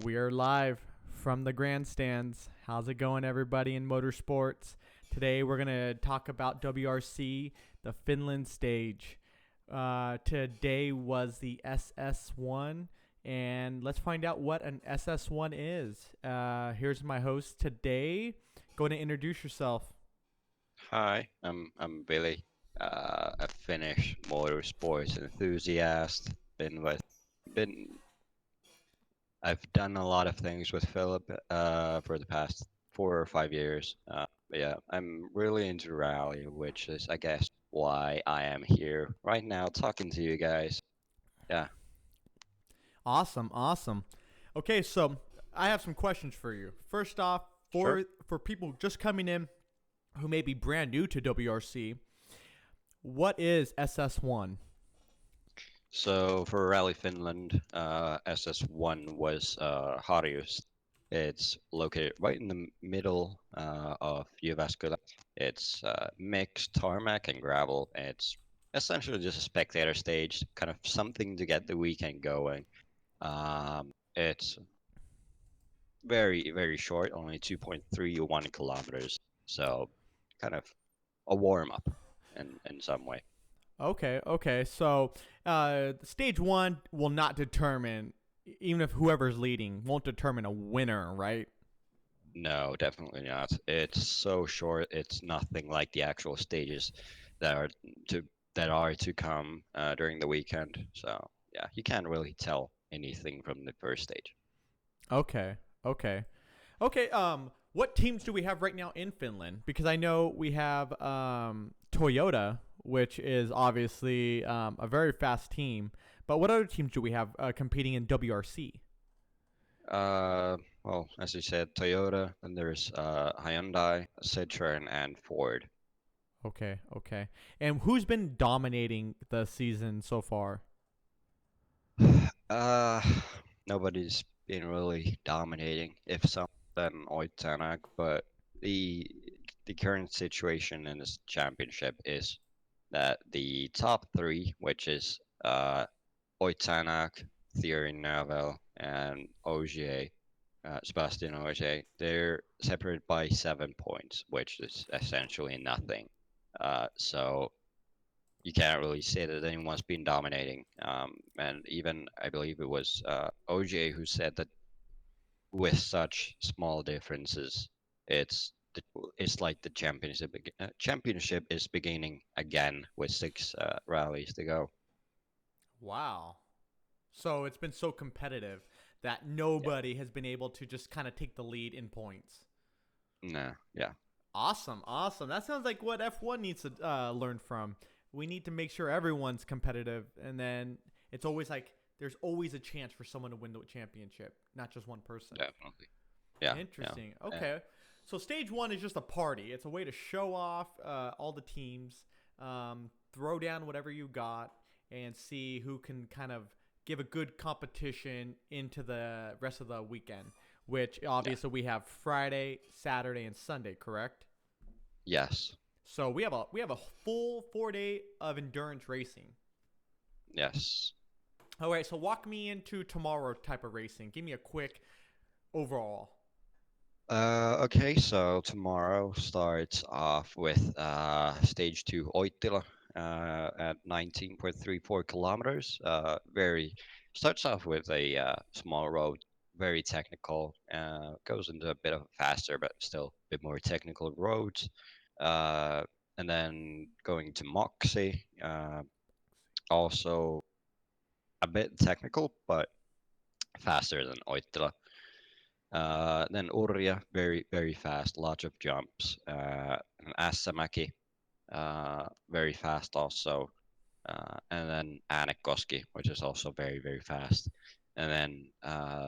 We are live from the grandstands. How's it going, everybody in motorsports? Today we're going to talk about WRC, the Finland stage. Today was the SS1, and let's find out what an SS1 is. Here's my host today. Go ahead and introduce yourself. Hi, I'm Billy, a Finnish motorsports enthusiast. Been I've done a lot of things with Philip for the past 4 or 5 years. But yeah, I'm really into rally, which is I guess why I am here right now talking to you guys. Yeah, Awesome, awesome. Okay, so I have some questions for you. First off, sure. for people just coming in who may be brand new to WRC, what is SS1? So for Rally Finland, SS1 was Harjus. It's located right in the middle of Jyväskylä. It's mixed tarmac and gravel. It's essentially just a spectator stage, kind of something to get the weekend going. It's very, very short, only 2.31 kilometers. So kind of a warm up in some way. Okay, okay. So, stage one will not determine, even if whoever's leading won't determine a winner, right? No, definitely not. It's so short. It's nothing like the actual stages that are to to come during the weekend. So yeah, you can't really tell anything from the first stage. Okay, okay, okay. What teams do we have right now in Finland? Because I know we have Toyota, which is obviously a very fast team. But what other teams do we have competing in WRC? Well, as you said, Toyota, and there's Hyundai, Citroen, and Ford. Okay, okay. And who's been dominating the season so far? Uh, Nobody's been really dominating. If some, then Oitanak, but the the current situation in this championship is that the top three, which is Oitanak, Thierry Neuville, and Ogier, Sebastian Ogier, they're separated by 7 points, which is essentially nothing. So you can't really say that anyone's been dominating. And even I believe it was OJ who said that with such small differences, it's it's like the championship is beginning again with six rallies to go. Wow. So it's been so competitive that Yeah. nobody has been able to just kind of take the lead in points. Nah. Yeah. Awesome, awesome. That sounds like what F1 needs to learn from. We need to make sure everyone's competitive, and then it's always like there's always a chance for someone to win the championship, not just one person. Definitely. Yeah. Yeah. Interesting. Uh, Okay. So stage one is just a party. It's a way to show off all the teams, throw down whatever you got, and see who can kind of give a good competition into the rest of the weekend. Which yeah. obviously we have Friday, Saturday, and Sunday. Correct. Yes. So we have a full 4 day of endurance racing. Yes. All right. So walk me into tomorrow type of racing. Give me a quick overall. Okay, so tomorrow starts off with stage two Oittila at 19.34 kilometers. Very starts off with a small road, very technical. Goes into a bit of faster, but still a bit more technical roads. Uh, and then going to Moxie, also a bit technical, but faster than Oittila. Then Urja, very, very fast, lots of jumps. And Assamäki, very fast also. And then Äänekoski, which is also very, very fast. And then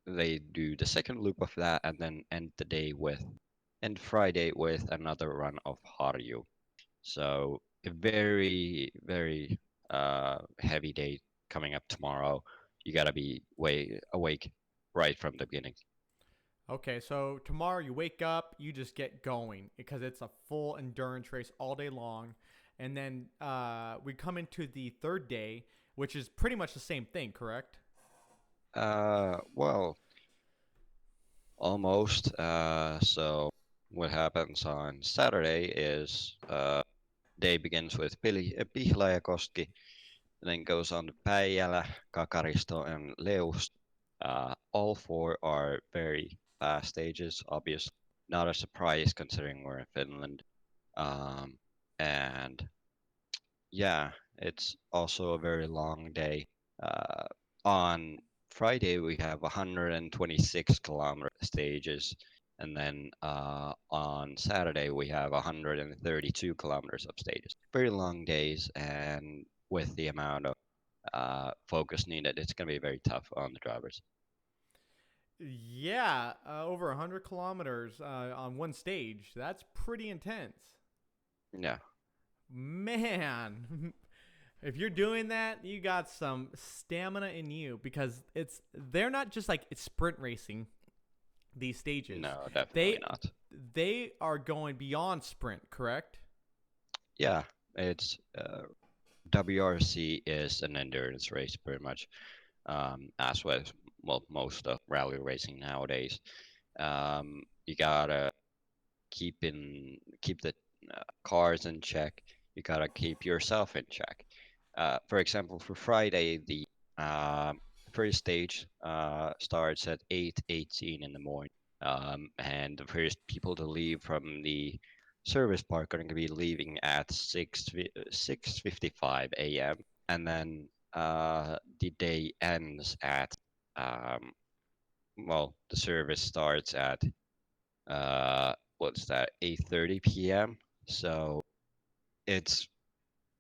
they do the second loop of that and then end Friday with another run of Harju. So a very, very heavy day coming up tomorrow. You gotta be way awake right from the beginning. Okay, so tomorrow you wake up, you just get going because it's a full endurance race all day long. And then we come into the third day, which is pretty much the same thing, correct? Well, Almost. So what happens on Saturday is day begins with Pihlajakoski, and then goes on to Päijälä, Kakaristo, and Leus. All four are very fast stages, obviously. Not a surprise considering we're in Finland. Um, and yeah, it's also a very long day. Uh, on Friday, we have 126-kilometer stages, and then on Saturday, we have 132 kilometers of stages. Very long days, and with the amount of focus needed, it's going to be very tough on the drivers. Yeah, over 100 kilometers on one stage. That's pretty intense. Yeah, Man, if you're doing that, you got some stamina in you because they're not just like it's sprint racing these stages. no, definitely They not. they are going beyond sprint, correct? Yeah, it's WRC is an endurance race pretty much, as with well most of rally racing nowadays. You gotta keep the cars in check. You gotta keep yourself in check. For example, for Friday, the uh, first stage starts at 8:18 in the morning, and the first people to leave from the service park are going to be leaving at 6:55 a.m. and then the day ends at um, well, the service starts at what's that, 8:30 p.m. So it's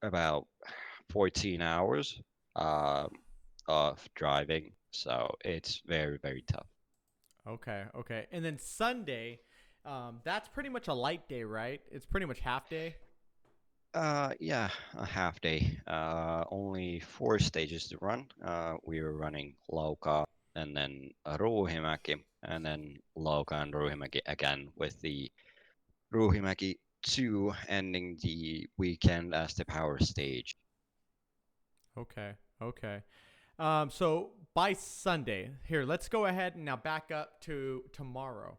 about 14 hours um, of driving. So it's very, very tough. Okay, okay. And then Sunday, that's pretty much a light day, right? It's pretty much half day. Yeah, a half day. Only four stages to run. We were running Lauka and then Ruuhimäki, and then Lauka and Ruuhimäki again with the Ruuhimäki 2 ending the weekend as the power stage. Okay, okay. So by Sunday, here, let's go ahead and now back up to tomorrow.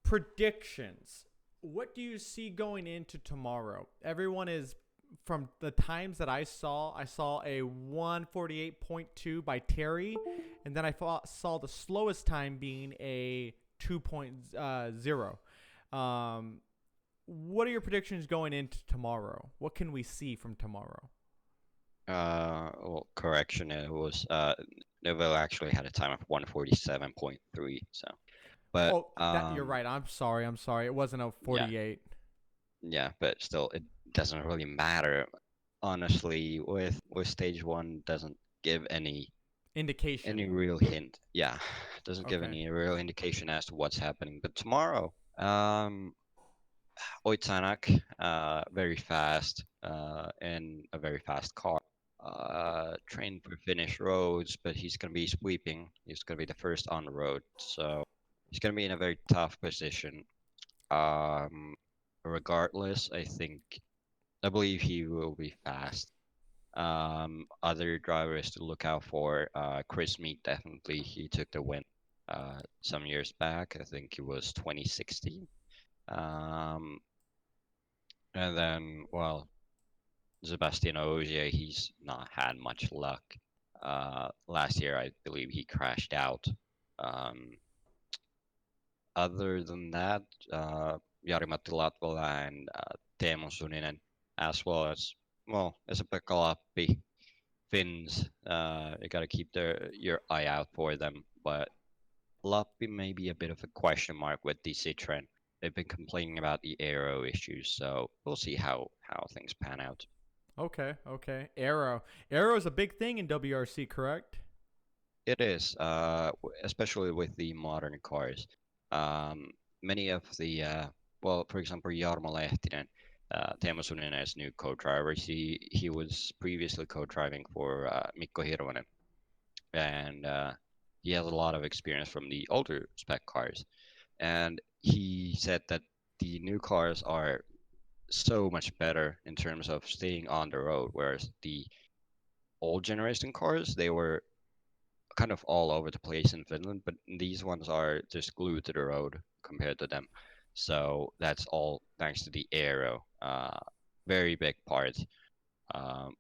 Predictions. What do you see going into tomorrow? Everyone is from the times that I saw a 148.2 by Terry, and then saw the slowest time being a 2.0. What are your predictions going into tomorrow? What can we see from tomorrow? Well, correction, it was Neville actually had a time of 147.3. So, but Oh, that you're right. I'm sorry. I'm sorry. It wasn't a yeah, 48 yeah, but still, it doesn't really matter. Honestly, with stage one, doesn't give indication. any real hint. Yeah, doesn't give Okay. any real indication as to what's happening. But tomorrow, Oitsanak, very fast, in a very fast car. Trained for Finnish roads, but he's going to be sweeping. He's going to be the first on the road, so he's going to be in a very tough position. Um, Regardless, I believe he will be fast. Other drivers to look out for, Chris Mead definitely. He took the win some years back. I think it was 2016. Um, and then, well, Sebastian Ogier, he's not had much luck. Last year, I believe he crashed out. Um, Other than that, Jari-Matti Latvala and Teemu Suninen, as well as, well, as a Lappi, Finns, you got to keep your eye out for them. But Lappi may be a bit of a question mark with the Citroen. They've been complaining about the aero issues, so we'll see how things pan out. Okay. Okay. Arrow. Arrow is a big thing in WRC, correct? It is, especially with the modern cars. Um, Many of the, well, for example, Jarmo Lehtinen, Teemu Suninen's new co-driver, he was previously co-driving for Mikko Hirvonen, and he has a lot of experience from the older spec cars. And he said that the new cars are so much better in terms of staying on the road, whereas the old generation cars, they were kind of all over the place in Finland, but these ones are just glued to the road compared to them. So that's all thanks to the aero. Very big part of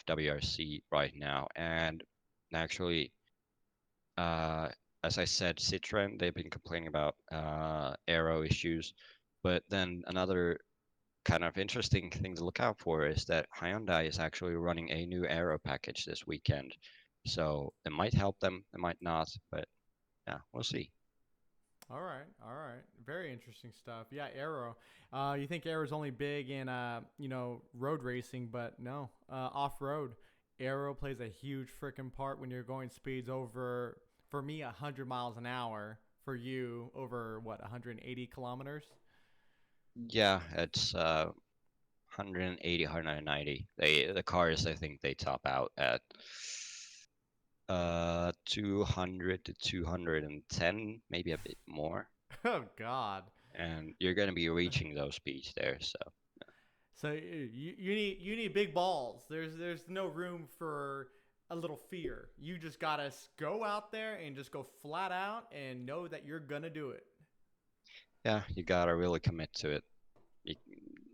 WRC right now. And actually, uh, as I said, Citroen, they've been complaining about aero issues. But then another kind of interesting thing to look out for is that Hyundai is actually running a new aero package this weekend. So it might help them, it might not, but yeah, we'll see. All right, all right. Very interesting stuff. Yeah, aero. You think aero is only big in road racing, but no, off road. Aero plays a huge freaking part when you're going speeds over, for me, 100 miles an hour. For you, over what, 180 kilometers? Yeah, it's 180, 190. The cars, I think they top out at 200 to 210, maybe a bit more. Oh God. And you're going to be reaching those speeds there. So So you need big balls. There's no room for a little fear. You just gotta go out there and just go flat out and know that you're gonna do it. yeah, you gotta really commit to it. You,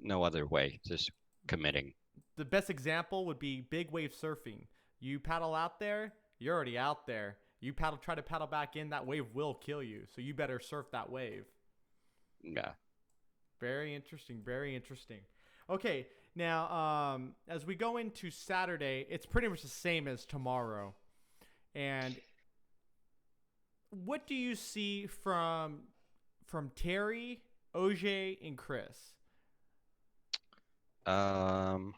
no other way, just committing. The best example would be big wave surfing. You paddle out there, you're already out there. You try to paddle back in, that wave will kill you. So you better surf that wave. Yeah. Very interesting. Very interesting. Okay, now as we go into Saturday, it's pretty much the same as tomorrow. And what do you see from Terry, OJ, and Chris? Um,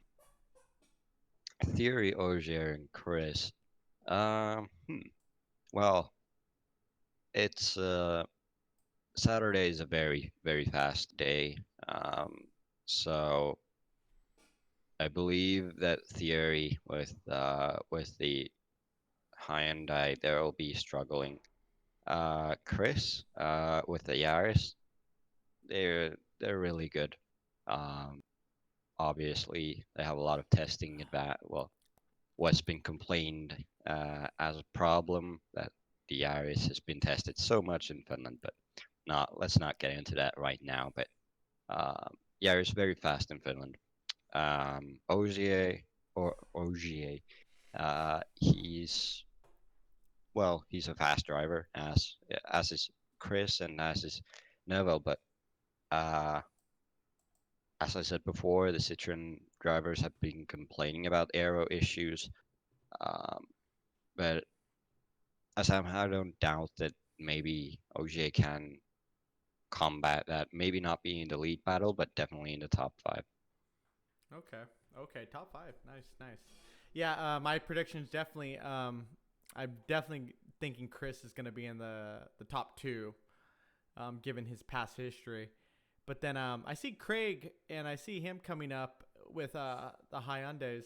Theory, Ogier, and Chris. Um, hmm. Well, it's Saturday is a very, very fast day. So I believe that Theory with the Hyundai, they'll be struggling. Chris, with the Yaris, they're really good. Um, Obviously, they have a lot of testing adva well, what's been complained as a problem that the Yaris has been tested so much in Finland, but not let's not get into that right now. But Yaris very fast in Finland. Ogier, he's he's a fast driver as is Chris and as is Neville, but uh, as I said before, the Citroen drivers have been complaining about aero issues, um, but I don't doubt that maybe OJ can combat that. Maybe not be in the lead battle, but definitely in the top five. Okay. Okay. Top five. Nice. Nice. Yeah. My predictions definitely. I'm definitely thinking Chris is going to be in the top two, given his past history. But then I see Craig and I see him coming up with the Hyundais,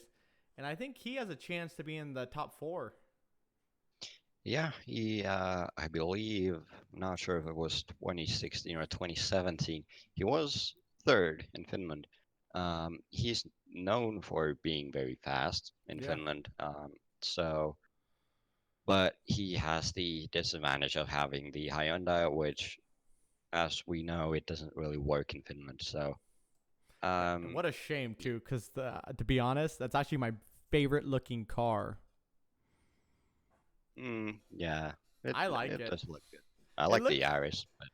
and I think he has a chance to be in the top four. Yeah, I believe, I'm not sure if it was 2016 or 2017, he was third in Finland. He's known for being very fast in Yeah. Finland. So, but he has the disadvantage of having the Hyundai, which, as we know, it doesn't really work in Finland. So, And um, what a shame too, because to be honest, that's actually my favorite looking car. yeah, I like it it. does look good. I It like the looks. Yaris, but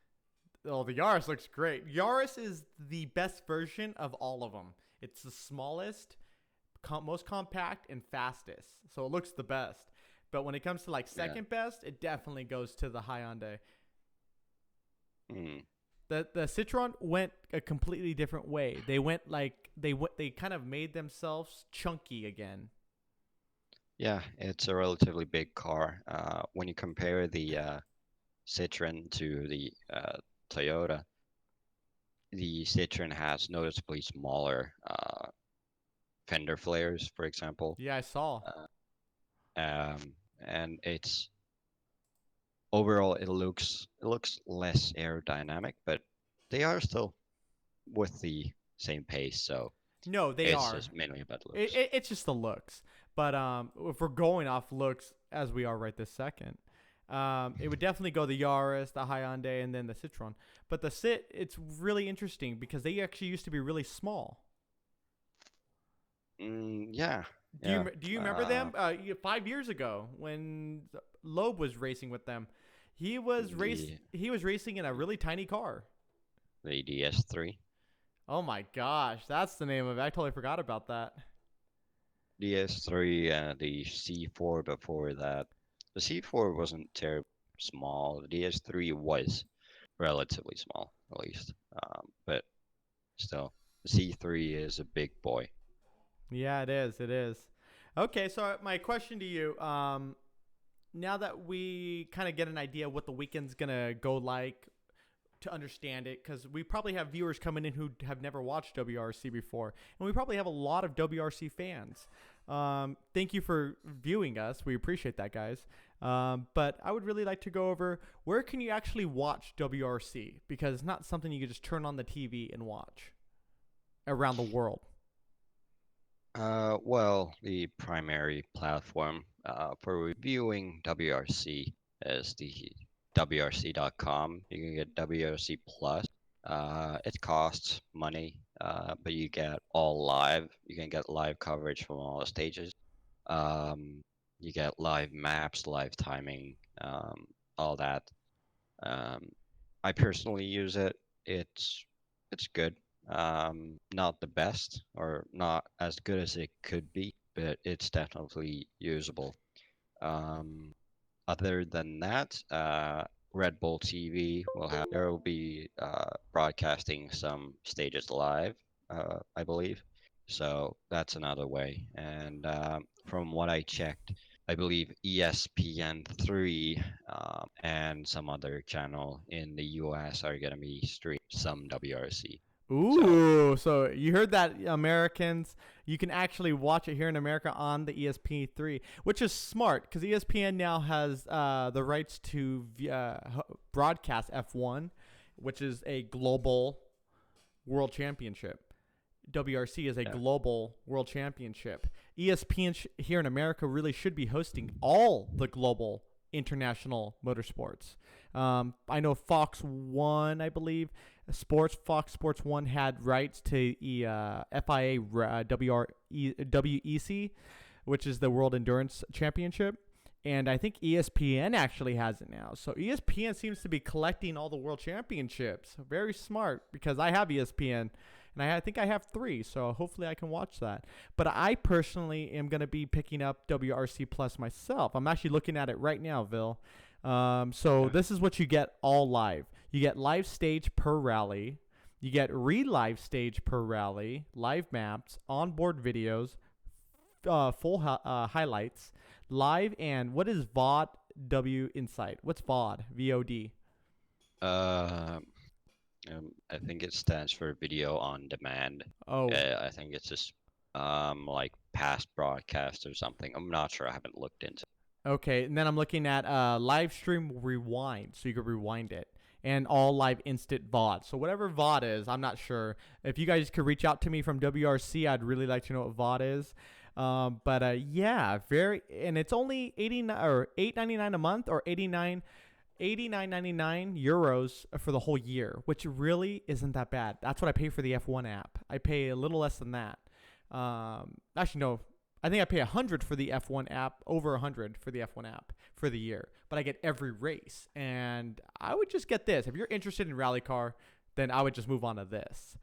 Oh, the Yaris looks great. Yaris is the best version of all of them. It's the smallest, most compact, and fastest. So it looks the best. But when it comes to like yeah. second best, it definitely goes to the Hyundai. Mm. The Citroen went a completely different way. They went like they kind of made themselves chunky again. Yeah, it's a relatively big car. When you compare the Citroen to the Toyota, the Citroen has noticeably smaller fender flares, for example, Yeah, I saw. uh, and it's overall it looks less aerodynamic, but they are still with the same pace, so No, they it's are. just mainly about It, looks. it, it's just the looks. But if we're going off looks, as we are right this second. It would definitely go the Yaris, the Hyundai, and then the Citroen. But the Cit, it's really interesting because they actually used to be really small. Yeah, Do yeah. you remember them? 5 years ago when Loeb was racing with them, The he was racing in a really tiny car. the DS3, Oh my gosh, that's the name of it. I totally forgot about that. DS3, and the C4 before that. The C4 wasn't terribly small. The DS3 was relatively small, at least. But still, the C3 is a big boy. Yeah, it is. It is. Okay, so my question to you, now that we kind of get an idea what the weekend's gonna go like to understand it, because we probably have viewers coming in who have never watched WRC before, and we probably have a lot of WRC fans. Thank you for viewing us. We appreciate that, guys. But I would really like to go over where can you actually watch WRC, because it's not something you can just turn on the TV and watch around the world. Well, the primary platform for reviewing WRC is the WRC.com. You can get WRC Plus. It costs money, but you get all live. You can get live coverage from all the stages. Um, you get live maps, live timing, all that. Um, I personally use it. It's good. Not the best or not as good as it could be, but it's definitely usable. Um, Other than that, Red Bull TV there will be broadcasting some stages live, I believe. So that's another way. And from what I checked, I believe ESPN3 and some other channel in the US are gonna be streaming some WRC. So Ooh, so you heard that, Americans? You can actually watch it here in America on the ESPN3, which is smart because ESPN now has the rights to broadcast F1, which is a global world championship. WRC is a yeah, global world championship. ESPN here in America really should be hosting all the global international motorsports. I know Fox One, I believe, Fox Sports One had rights to FIA WEC, which is the World Endurance Championship. And I think ESPN actually has it now. So ESPN seems to be collecting all the world championships. Very smart, because I have ESPN. And I think I have 3, so hopefully I can watch that. But I personally am going to be picking up WRC Plus myself. I'm actually looking at it right now, Vill. So yeah. this is what you get all live. You get live stage per rally. You get re-live stage per rally, live maps, onboard videos, full highlights, live, and what is VOD W Insight? What's VOD? VOD. Uh, I think it stands for video on demand. Oh, I think it's just like past broadcast or something. I'm not sure. I haven't looked into. okay. And then I'm looking at live stream rewind, so you can rewind it, and all live instant VOD. So whatever VOD is, I'm not sure. If you guys could reach out to me from WRC, I'd really like to know what VOD is. But yeah, and it's only 89 or 8.99 a month, or 89.99 euros for the whole year, which really isn't that bad. That's what I pay for the F1 app. I pay a little less than that. Actually, no, I think I pay 100 for the F1 app, over 100 for the F1 app for the year. But I get every race, and I would just get this. If you're interested in rally car, then I would just move on to this.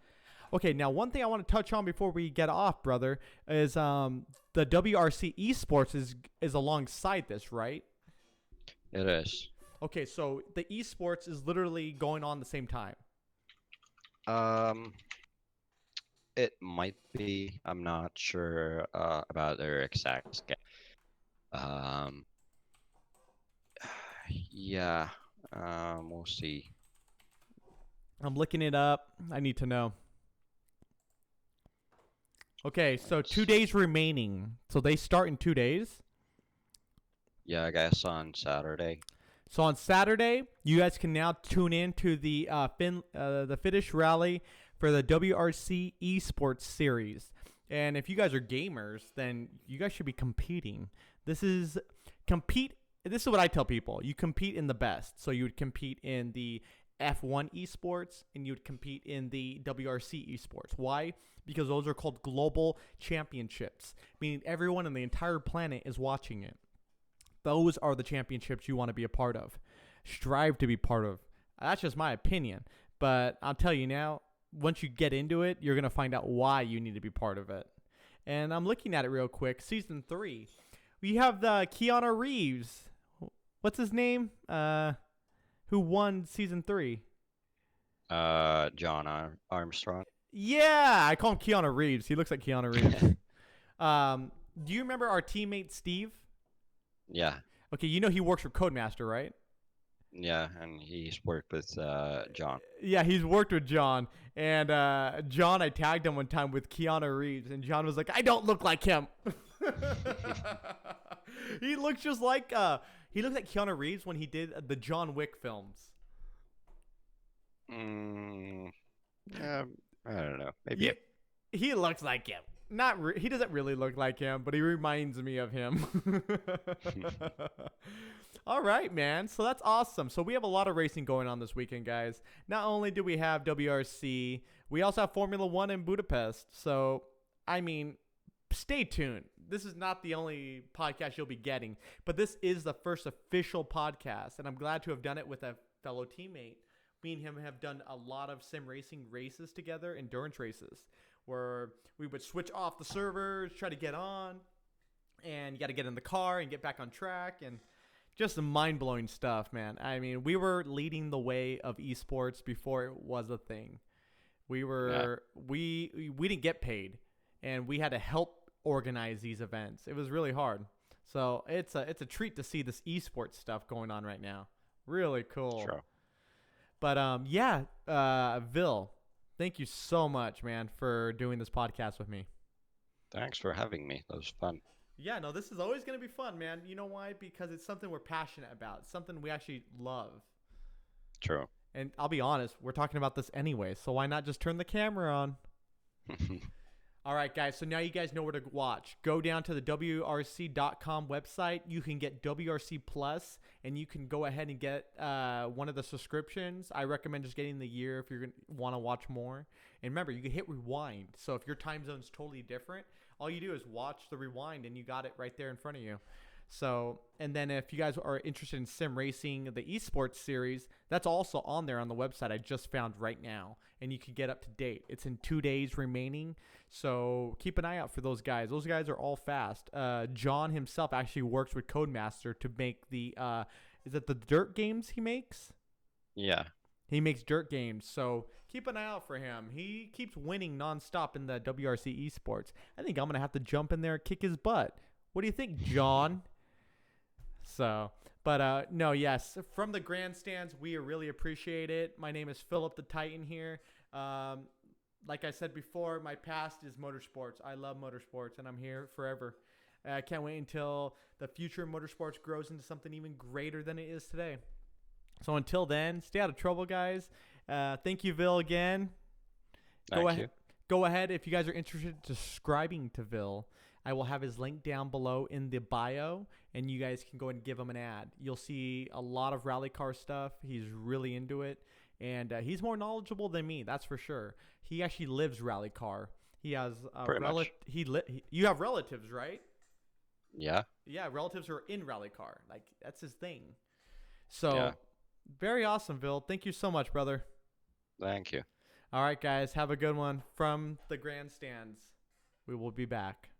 Okay, now one thing I want to touch on before we get off, brother, is the WRC esports is alongside this, right? It is. Okay, so the esports is literally going on the same time. Um, it might be. I'm not sure about their exact schedule. Um, yeah. We'll see. I'm looking it up. I need to know. Okay, so Let's 2 days remaining. So they start in 2 days. Yeah, I guess on Saturday. So on Saturday, you guys can now tune in to the Finnish Rally for the WRC Esports Series. And if you guys are gamers, then you guys should be competing. This is compete. This is what I tell people. You compete in the best. So you would compete in the F1 esports and you would compete in the WRC esports. Why? Because those are called global championships, meaning everyone on the entire planet is watching it. Those are the championships you want to be a part of. Strive to be part of. That's just my opinion. But I'll tell you now, once you get into it, you're going to find out why you need to be part of it. And I'm looking at it real quick. Season 3. We have the Keanu Reeves. What's his name? Who won season 3? John Armstrong. Yeah, I call him Keanu Reeves. He looks like Keanu Reeves. Do you remember our teammate Steve? Yeah. Okay, you know he works for Codemaster, right? Yeah, and he's worked with John. Yeah, he's worked with John. And John, I tagged him one time with Keanu Reeves, and John was like, I don't look like him. He looks just like he looked like Keanu Reeves when he did the John Wick films. I don't know. Maybe. He looks like him. He doesn't really look like him, but he reminds me of him. All right, man. So that's awesome. So we have a lot of racing going on this weekend, guys. Not only do we have WRC, we also have Formula One in Budapest. So, I mean, stay tuned. This is not the only podcast you'll be getting, but this is the first official podcast, and I'm glad to have done it with a fellow teammate. Me and him have done a lot of sim racing races together, endurance races, where we would switch off the servers, try to get on, and you got to get in the car and get back on track, and just some mind-blowing stuff, man. I mean, we were leading the way of esports before it was a thing. We didn't get paid, and we had to help organize these events. It was really hard. So it's a treat to see this esports stuff going on right now. Really cool. Sure. But Vill, thank you so much, man, for doing this podcast with me. Thanks for having me. That was fun. Yeah, no, this is always going to be fun, man. You know why? Because it's something we're passionate about. It's something we actually love. True. And I'll be honest, we're talking about this anyway, so why not just turn the camera on? All right, guys, so now you guys know where to watch. Go down to the WRC.com website. You can get WRC Plus, and you can go ahead and get one of the subscriptions. I recommend just getting the year if you're going to want to watch more. And remember, you can hit rewind. So if your time zone's totally different, all you do is watch the rewind, and you got it right there in front of you. So, and then if you guys are interested in sim racing, the esports series, that's also on there on the website I just found right now, and you can get up to date. It's in 2 days remaining, so keep an eye out for those guys. Those guys are all fast. John himself actually works with Codemaster to make the, is it the dirt games he makes? Yeah. He makes dirt games, so keep an eye out for him. He keeps winning nonstop in the WRC esports. I think I'm going to have to jump in there and kick his butt. What do you think, John? So, but no, yes, from the grandstands, we really appreciate it. My name is Philip the Titan here. Like I said before, my past is motorsports. I love motorsports, and I'm here forever. I can't wait until the future of motorsports grows into something even greater than it is today. So until then, stay out of trouble, guys. Thank you, Vill, again. Thank you. Go ahead if you guys are interested in subscribing to Vill. I will have his link down below in the bio, and you guys can go and give him an ad. You'll see a lot of rally car stuff. He's really into it, and he's more knowledgeable than me, that's for sure. He actually lives rally car. He has you have relatives, right? Yeah. Yeah, relatives who are in rally car. Like, that's his thing. So, Yeah. Very awesome, Vill. Thank you so much, brother. Thank you. All right, guys, have a good one from the grandstands. We will be back.